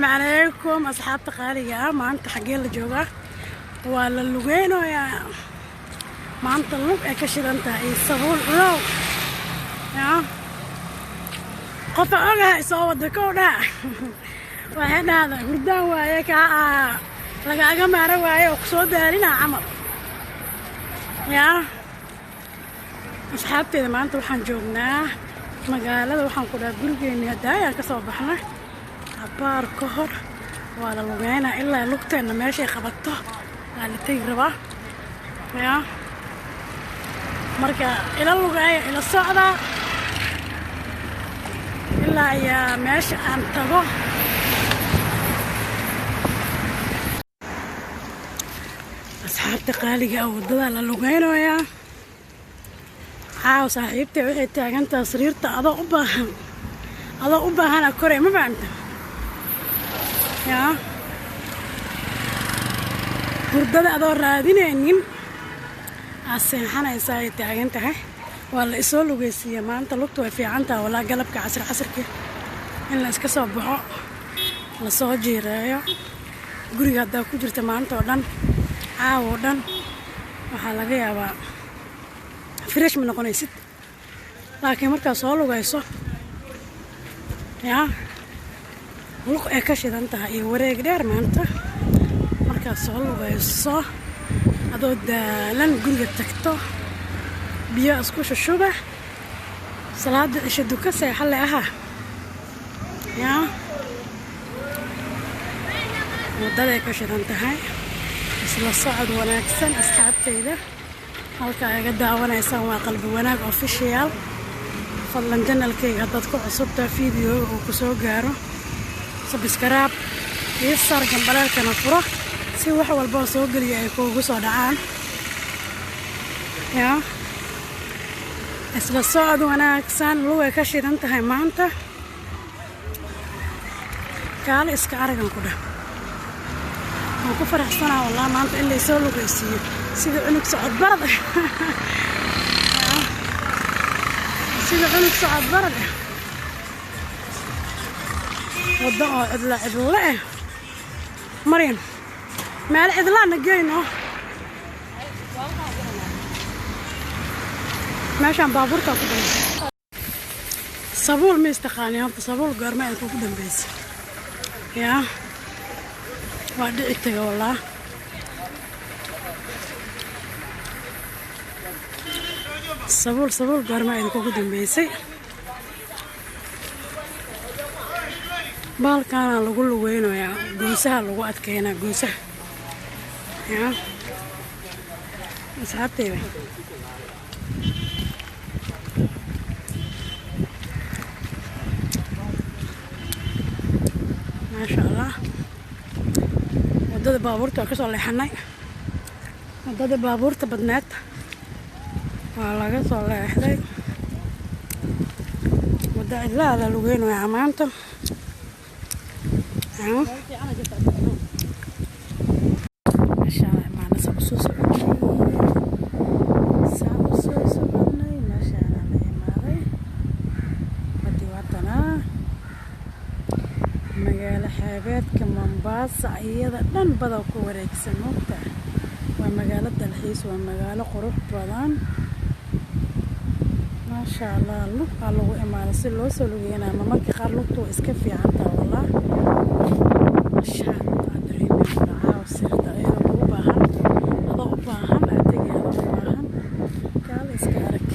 عليكم أصحاب تقالية ما أنت حقين الجوجة ولا اللوجين ويا ما أنت اللوج أكشر أنت يصبون لو يا قطع أجا يصور دكونا واحد هذا قدام وياك لقى جماعة ويا وقصود لنا عمل يا أصحابتي ما أنت وحن جوجنا مقالة وحن كنا بنقول هدايا كصباحنا عبار كهر ولا لوجينا إلا لوجتنا ماشي خبطته على تجربة يا مركا إلى اللوجية إلى الصعدة إلا يا ماشي أنتظر أصحاب تقالية أو ضد على لوجينا يا عاو صاحبتي وحي تاجنت سريرت أضاء أباها أنا كوري ما بعمل يا وردة أضاء رادينين عسين حنا يساعي تاجنتها ولا يسولو جيسية ما أنت لقطة في عنتها ولا قلبك عصر كي إن لسه كسبها لصو جيرة قولي هذا كجرت ما أنت ودن عاودن وحلاقي يا با فريش من قنيسيت لكن مركز صالو جايسو يا لوك إكشيد أنت هاي وريق دير ما أنت مركز صالو جايسو هذا لن قولي تكتو بيا اسكوش الشبه صلاة شدو كسي حلقها يا ودادا كشد انتهاي بس للصعد وناكسن أصحابتي ده هلكا قد دعوانا يساوي قلبي وناك اوفيشيال فضلا جنة الكي هدادكو عصبتا فيديو وكسو قارو سبسكراب يسار جنبالها كان فرح سي وحا والبا سو قليا يكو قصو دعان يا isla socod wanaagsan luga ka shidan tahay maanta kaale iska aragan ku dhah waan ku faraxsanahay wallahi maanta in la soo lugaysiyo sida cunug socod barad sida cunug socod barad wada oo cidla Mariam meel cidla nageyno ماشي عم بابورتا كده صابول مستقاني هم صابول قرمه انتو كده بس يا وادعتك والله صابول قرمه انتو كده بس بالكان لوgu luweyno ya goosaha lagu adkeena goosaha ya asxaabteyda ما شاء الله ودada baabuurta ka soo leexanay wadada baabuurta badneed waa laga soo leexday wada ilaa la lugeen way amaanta ما شاء الله معنا سبسوس ما شاء الله ماري بدي وطنا magaalo xeebeedka Mombasa iyada dhan badan ku wareegsan moogta waa magaalo dalxiis waa magaalo qurux badan ma sha Allah lug lagu imaado si loo soo lugeeyna ama markii qaar lugtu iska fiican tahay wallah ma sha Allah dareemay caaw sirta ayada u baahan adeegyada u baahan kaale iska arag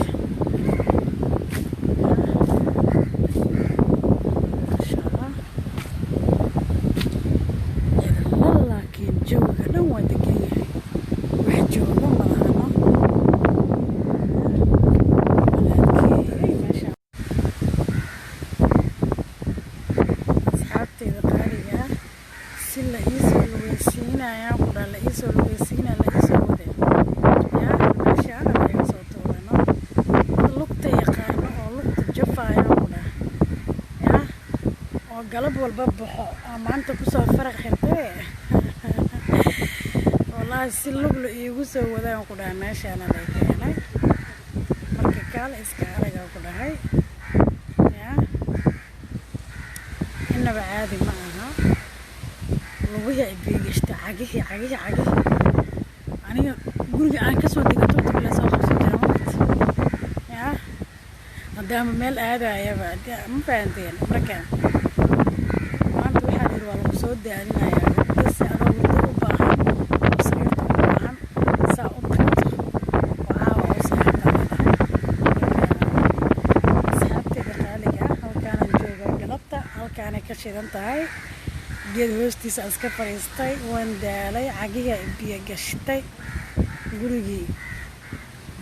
قلب والببحو maanta ku soo faraq xirtay wallahi si lug la iigu soo wadaan ku dhahay meeshaan la keenay marka kaale iska araga ku dhahay ya inaba caadi ma aha lugihii ay biyo gashtay cagihii aniga guriga aan kasoo degay tugtug la soo qabsan jiray markaas yaa maadaama meel aadayaba ma fahanteen markaan maanta waxaa yidhi waa lagu soo daadinayaa gabdhasi adoo muddo u baahan oo sariirta u baahan saa u tagto oo caawa oo seexata leedahay asxaabteyda qaaliga ah halkaanaan jooga galabta halkaanay ka shidan tahay geed hoostiisa aan iska fadhiistay waan daalay cagihii ay biyo gashtay gurigii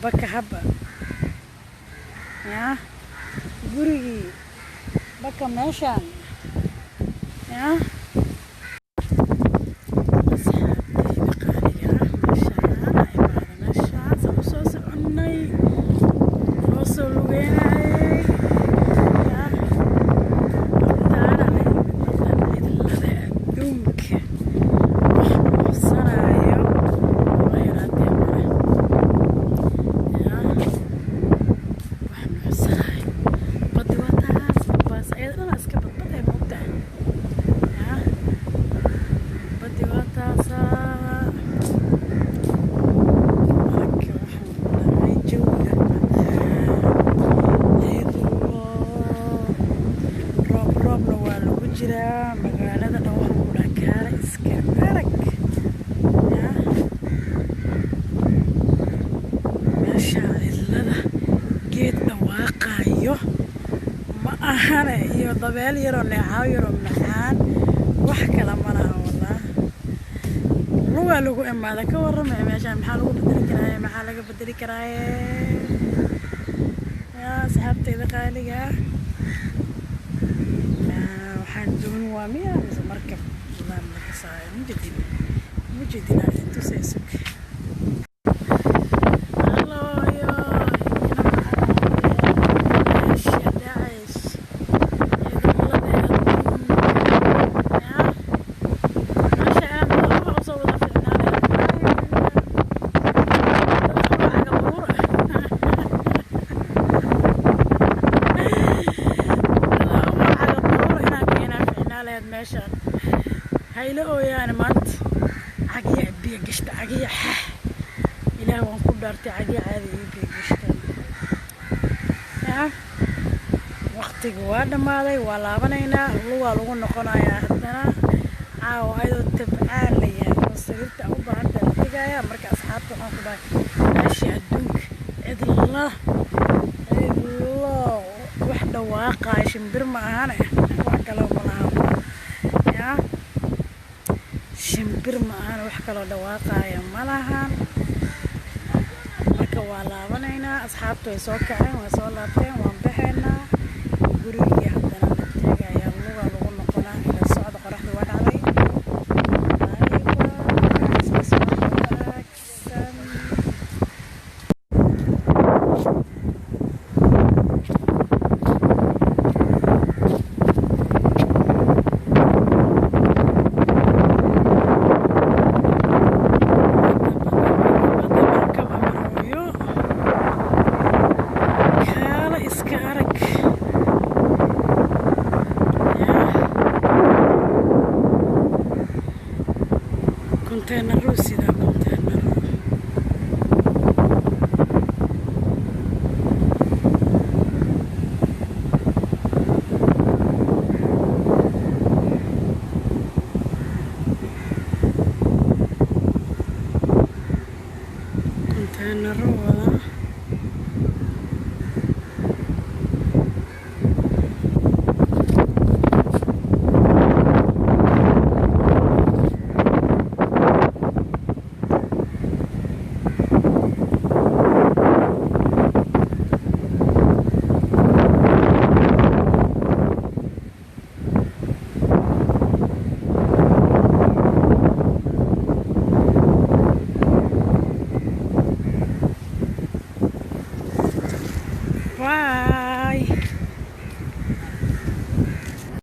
baka haba yaa gurigii baka meeshaan yaa asxaabteyda qaaliga ah meeshaan ay baada meeshaas aan usoo soconnay loo soo lugeynayay yaa abtaana cidlada adduunka wax muusanaayo ma yaraatee male yaa wax muusanaayo baddi waa taas baas ayada dhanaa iska badbaday ma ogtahay yaa baddi waa taasaa marka waxaan dhahay jawiga roobna waa lagu jiraa magaalada dhan waxaan ku dhaha kaala iska arag yaa meeshaa cidlada geed dhawaaqaayo ma ahane iyo dabeel yaroo neecaaw yaroo macaan wax kale ma laha wallah lugaa lagu imaada ka warramaya meeshaan maxaa lagu bedeli karaaye maxaa laga bedeli karaaye yaa asxaabteyda qaaliga ah waxaan dooni waa miya mise markab laan la kasaayo ma jedin aan tusay sug meeshaan hayla ooyaane maanta cagiya biyo gashta cagiya ilaah waan ku dhaartay cagiya caadi iyo biyo gashta yaa waqtiga waa dhammaaday waa laabanaynaa lugaa lagu noqonayaa haddana caawa ayadoo tabcaan la yahay oo sariirta u baahanta la tegayaa marka asxaabta waxaan ku dhahay meeshii adduunka cidlo wax dhawaaqaaya shimbir ma ahane wax kaloo ma laha shimbir ma ahan wax kaloo dhawaaqaaya ma lahan marka waa laabanaynaa asxaabtu way soo kaceen way soo laabteen waan baxaynaa gurigii haddana la tegayaa lugaa lagu noqonaa ila socda qoraxda waa dhacday container sida container container